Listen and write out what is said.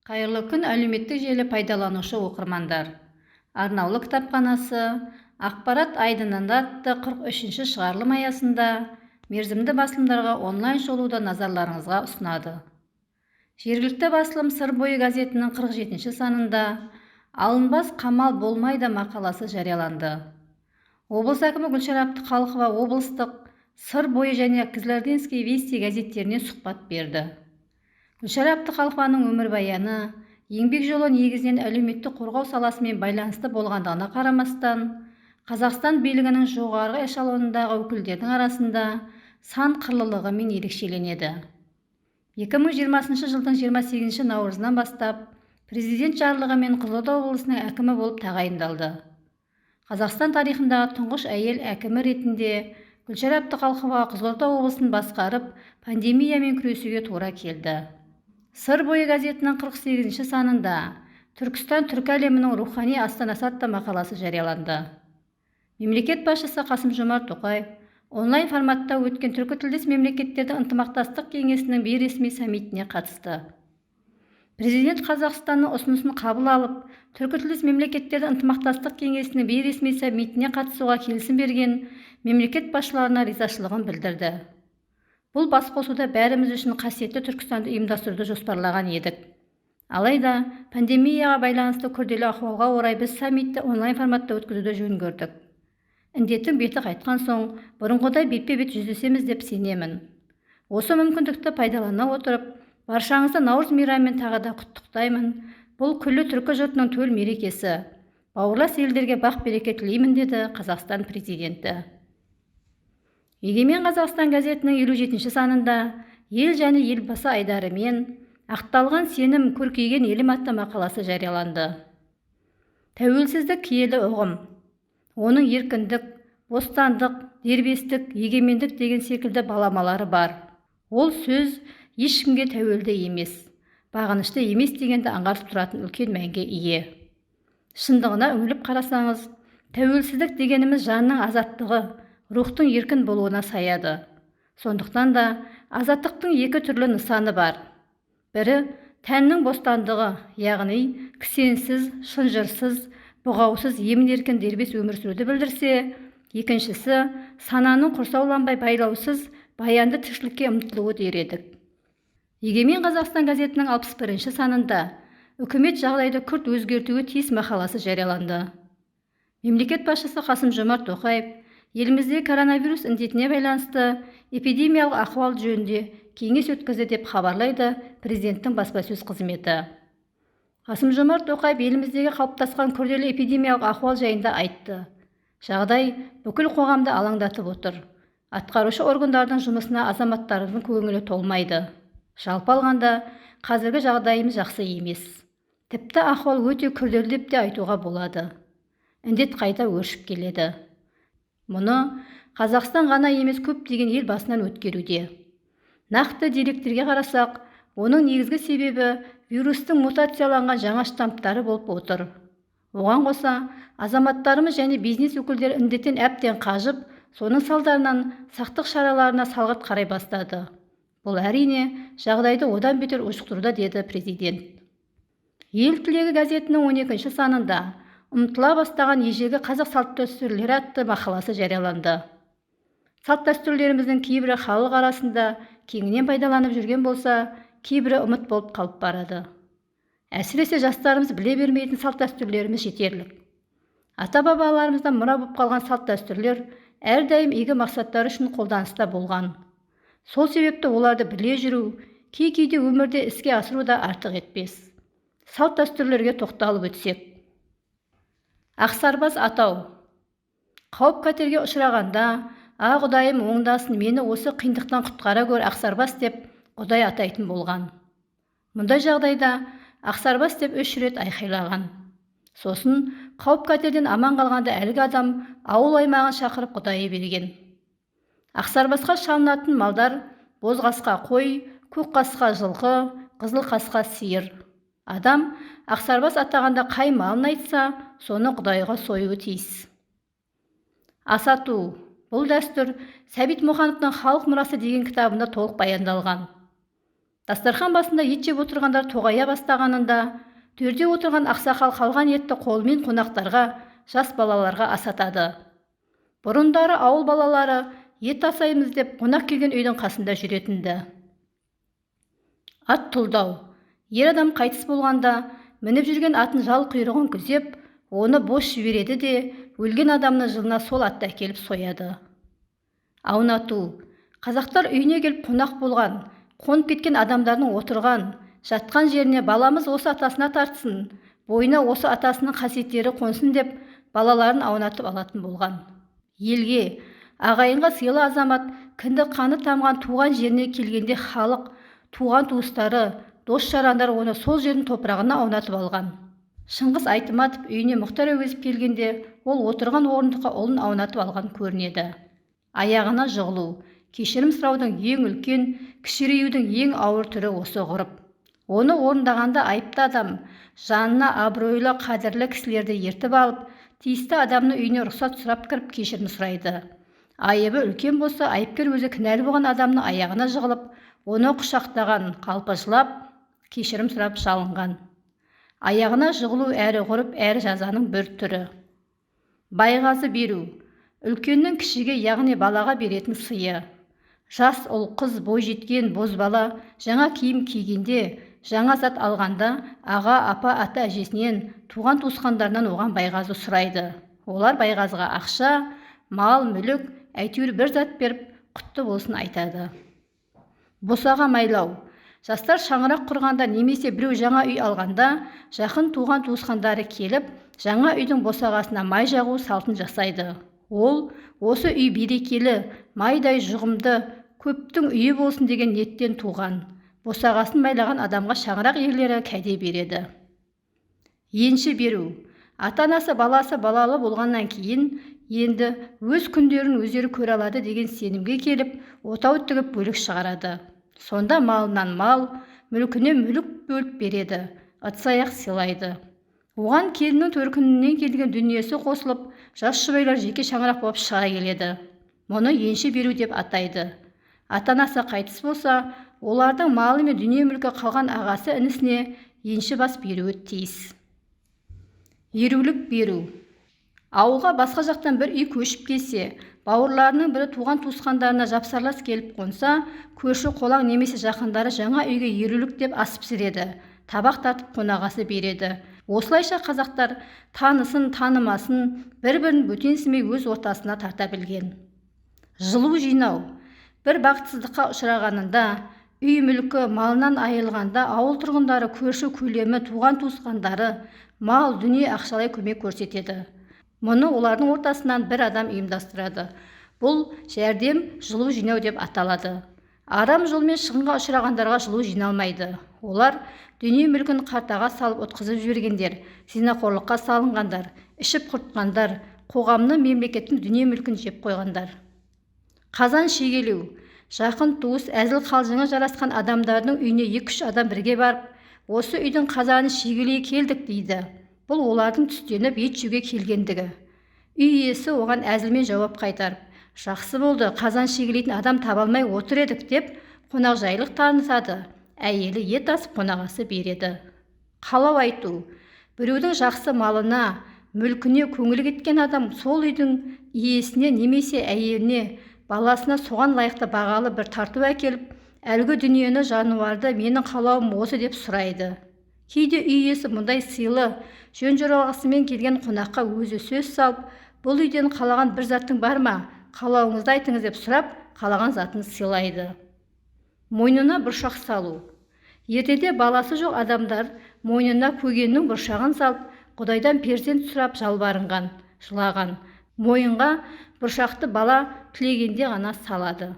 Қайырлы күн, әлеуметтік желі пайдаланушы оқырмандар. Арнаулы кітапханасы ақпарат айдынында атты 43-ші шығарылым аясында мерзімді басылымдарға онлайн шолуды назарларыңызға ұсынады. Жергілікті басылым «Сыр бойы» газетінің 47-ші санында «Алынбас қамал болмайды» мақаласы жарияланды. Облыс әкімі Гүлшара Әбдіқалықова облыстық «Сыр бойы» және «Кызылординский вести» газеттеріне сұхбат берді. Гүлшара Әбдіқалықованың өмірбаяны, еңбек жолы негізінен әлеуметтік қорғау саласымен байланысты болғандығына қарамастан, Қазақстан билігінің жоғарғы эшелонындағы өкілдердің арасында сан қырлылығымен ерекшеленеді. 2020 жылдың 28 наурызынан бастап президент жарлығымен Қызылорда облысының әкімі болып тағайындалды. Қазақстан тарихындағы тұңғыш әйел әкімі ретінде Гүлшара Әбдіқалықова Қызылорда облысын басқарып, пандемиямен күресуге тура келді. «Сыр бойы» газетінің 48-ші санында «Түркістан түркі әлемінің рухани астанасы» атты мақаласы жарияланды. Мемлекет басшысы Қасым-Жомарт Тоқаев онлайн форматта өткен түркітілдес мемлекеттердің ынтымақтастық кеңесінің бейресми саммитіне қатысты. Президент Қазақстанның ұсынысын қабыл алып, түркітілдес мемлекеттердің ынтымақтастық кеңесінің бейресми саммитіне қатысуға келісім берген мемлекет басшыларына ризашылығын білдірді. Бұл басқосуда бәріміз үшін қасиетті Түркістанды ұйымдастыруды жоспарлаған едік. Алайда, пандемияға байланысты күрделі ахуалға орай біз саммитті онлайн форматта өткізуді жөн көрдік. Індеттің беті қайтқан соң, бұрынғыдай бетпе-бет жүздесеміз деп сенемін. Осы мүмкіндікті пайдалана отырып, баршаңызды Наурыз мейрамымен тағы да құттықтаймын. Бұл күллі түркі жұртының төл мерекесі. Бауырлас елдерге бақ-береке тілеймін, деді Қазақстан президенті. Егемен Қазақстан газетінің 57-ші санында ел және елбасы айдарымен ақталған сенім көркейген елім атты мақаласы жарияланды. Тәуелсіздік киелі ұғым. Оның еркіндік, бостандық, дербестік, егемендік деген секілді баламалары бар. Ол сөз ешкімге тәуелді емес, бағынышты емес дегенді аңғартып тұратын үлкен мәнге ие. Шындығына үңіліп қарасаңыз, тәуелсіздік дегеніміз жанның азаттығы, рухтың еркін болуына саяды. Сондықтан да азаттықтың екі түрлі нысаны бар. Бірі тәннің бостандығы, яғни кісенсіз, шынжырсыз, бұғаусыз, емін-еркін дербес өмір сүруді білдірсе, екіншісі сананың құрсауланбай байлаусыз, баянды тіршілікке ұмтылуы дер едік. Егемен Қазақстан газетінің 61-ші санында үкімет жағдайды күрт өзгертуі тиіс мақаласы жарияланды. Мемлекет басшысы Қасым-Жомарт Тоқаев елімізде коронавирус індетіне байланысты эпидемиялық ахуал жөнінде кеңес өткізді деп хабарлайды президенттің баспасөз қызметі. Қасым-Жомарт Тоқаев еліміздегі қалыптасқан күрделі эпидемиялық ахуал жайында айтты. Жағдай бүкіл қоғамды алаңдатып отыр. Атқарушы органдардың жұмысына азаматтардың көңілі толмайды. Жалпы алғанда, қазіргі жағдайымыз жақсы емес. Тіпті ахуал өте күрделі деп те айтуға болады. Індет қайта өршіп келеді. Мұны Қазақстан ғана емес көптеген ел басынан өткеруде. Нақты деректерге қарасақ, оның негізгі себебі вирустың мутацияланған жаңа штамптары болып отыр. Оған қоса, азаматтарымыз және бизнес өкілдері індеттен әбден қажып, соның салдарынан сақтық шараларына салғырт қарай бастады. Бұл әрине жағдайды одан бетер ушықтыруда, деді президент. Ел тілегі газетінің 12-ші санында ұмытыла бастаған ежелгі қазақ салт-дәстүрлері атты мақаласы жарияланды. Салт-дәстүрлеріміздің кейбірі халық арасында кеңінен пайдаланып жүрген болса, кейбірі ұмыт болып қалып барады. Әсіресе жастарымыз біле бермейтін салт-дәстүрлеріміз жетерлік. Ата-бабаларымыздан мұра болып қалған салт-дәстүрлер әрдайым игі мақсаттар үшін қолданыста болған. Сол себепті оларды біле жүру, кей-кейде өмірде іске асыру да артық етпес. Салт-дәстүрлерге тоқталып өтсек. Ақсарбас атау. Қауіп қатерге ұшырағанда, Құдайым оңдасын, мені осы қиындықтан құтқара гөр Ақсарбас деп Құдай атайтын болған. Мұндай жағдайда Ақсарбас деп 3 рет айқайлаған. Сосын қауіп қатерден аман қалғанда әлгі адам ауыл аймағын шақырып Құдайы берген. Ақсарбасқа шалынатын малдар боз қасқа қой, көк қасқа жылқы, қызыл қасқа сиыр. Адам Ақсарбас атағанда қай малын айтса, соны Құдайға сойуы тиіс. Асату. Бұл дәстүр Сәбит Мұқановтың «Халық мұрасы» деген кітабында толық баяндалған. Дастархан басында ет жеп отырғандар тоғая бастағанында, төрде отырған ақсақал қалған етті қолымен қонақтарға, жас балаларға асатады. Бұрындары ауыл балалары ет асаймыз деп қонақ келген үйдің қасында жүретінді. Ат тұлдау. Ер адам қайтыс болғанда, мініп жүрген атын жал құйрығын күзеп, оны бос жібереді де, өлген адамны жылына сол атты әкеліп сояды. Аунату. Қазақтар үйіне келіп қонақ болған, қонып кеткен адамдардың отырған, жатқан жеріне баламыз осы атасына тартсын, бойына осы атасының қасиеттері қонсын деп, балаларын аунатып алатын болған. Елге, ағайынға сыйлы азамат, кінді қаны тамған туған жеріне келгенде халық, туған туыстары, дос-жарандар оны сол жердің топырағына аунатып алған. Шыңғыс Айтматов үйіне Мұхтар Әуезов келгенде, ол отырған орындыққа ұлын аунатып алған көрінеді. Аяғына жығылу. Кешірім сұраудың ең үлкен, кішіреюдің ең ауыр түрі осы ғұрып. Оны орындағанда айыпты адам жанына абыройлы, қадірлі кісілерді ертіп алып, тиісті адамның үйіне рұқсат сұрап кіріп кешірім сұрайды. Айыбы үлкен болса, айыпкер өзі кінәлі болған адамның аяғына жығылып, оны құшақтаған, қалпы жылап, кешірім сұрап жалынған. Аяғына жығылу әрі ғұрып, әрі жазаның бір түрі. Байғазы беру. Үлкеннің кішіге, яғни балаға беретін сыйы. Жас ұл қыз бой жеткен бозбала жаңа киім кигенде, жаңа зат алғанда, аға, апа, ата әжесінен, туған туысқандарынан оған байғазы сұрайды. Олар байғазыға ақша, мал, мүлік, әйтеуір бір зат беріп, құтты болсын айтады. Босаға майлау. Жастар шаңырақ құрғанда немесе біреу жаңа үй алғанда, жақын туған туысқандары келіп, жаңа үйдің босағасына май жағу салтын жасайды. Ол, осы үй берекелі, майдай жұғымды, көптің үйі болсын деген ниеттен туған. Босағасын майлаған адамға шаңырақ иелері кәде береді. Енші беру. Ата-анасы баласы балалы болғаннан кейін, енді өз күндерін өздері көре алады деген сенімге келіп, отау тігіп бөлік шығарады. Сонда малынан мал, мүлкіне мүлік бөліп береді, ыдыс-аяқ сыйлайды. Оған келіннің төркінінен келген дүниесі қосылып, жас жұбайлар жеке шаңырақ болып шыға келеді. Мұны енші беру деп атайды. Ата-анасы қайтыс болса, олардың малы мен дүние мүлкі қалған ағасы інісіне енші бас беруі тиіс. Ерулік беру. Ауылға басқа жақтан бір үй көшіп келсе, бауырларының бірі туған туысқандарына жапсарлас келіп қонса, көрші қолаң немесе жақындары жаңа үйге ерулік деп ас пісіреді, табақ тартып қонағасы береді. Осылайша қазақтар танысын, танымасын, бір-бірін бөтенсімей өз ортасына тарта білген. Жылу жинау. Бір бақытсыздыққа ұшырағанында, үй мүлкі малынан айырылғанда, ауыл тұрғындары көрші көлемі, туған туысқандары, мал, дүние ақшалай көмек көрсетеді. Мұны олардың ортасынан бір адам ұйымдастырады. Бұл жәрдем жылу жинау деп аталады. Арам жолмен шығынға ұшырағандарға жылу жиналмайды. Олар дүние мүлкін қартаға салып ұтқызып жібергендер, зинақорлыққа салынғандар, ішіп құртқандар, қоғамның, мемлекеттің дүние мүлкін жеп қойғандар. Қазан шегелеу. Жақын туыс, әзіл қалжыңы жарасқан адамдардың үйіне 2-3 адам бірге барып, осы үйдің қазанын шегелей келдік дейді. Бұл олардың түстеніп ет жеуге келгендігі. Үй иесі оған әзілмен жауап қайтарып, жақсы болды, қазан шегелейтін адам табалмай отыр едік деп, қонақжайлық танысады. Әйелі ет асып қонағасы береді. Қалау айту. Біреудің жақсы малына, мүлкіне көңілі кеткен адам сол үйдің иесіне немесе әйеліне, баласына соған лайықты бағалы бір тарту әкеліп, әлгі дүниені, жануарды менің қалауым осы деп сұрайды. Кейде үй иесі мұндай сыйлы, жөн жоралғысымен келген қонаққа өзі сөз салып, бұл үйден қалаған бір заттың бар ма, қалауыңызды айтыңыз деп сұрап, қалаған затын сыйлайды. Мойнына бұршақ салу. Ертеде баласы жоқ адамдар мойнына көгеннің бұршағын салып, Құдайдан перзент сұрап жалбарынған, жылаған. Мойынға бұршақты бала тілегенде ғана салады.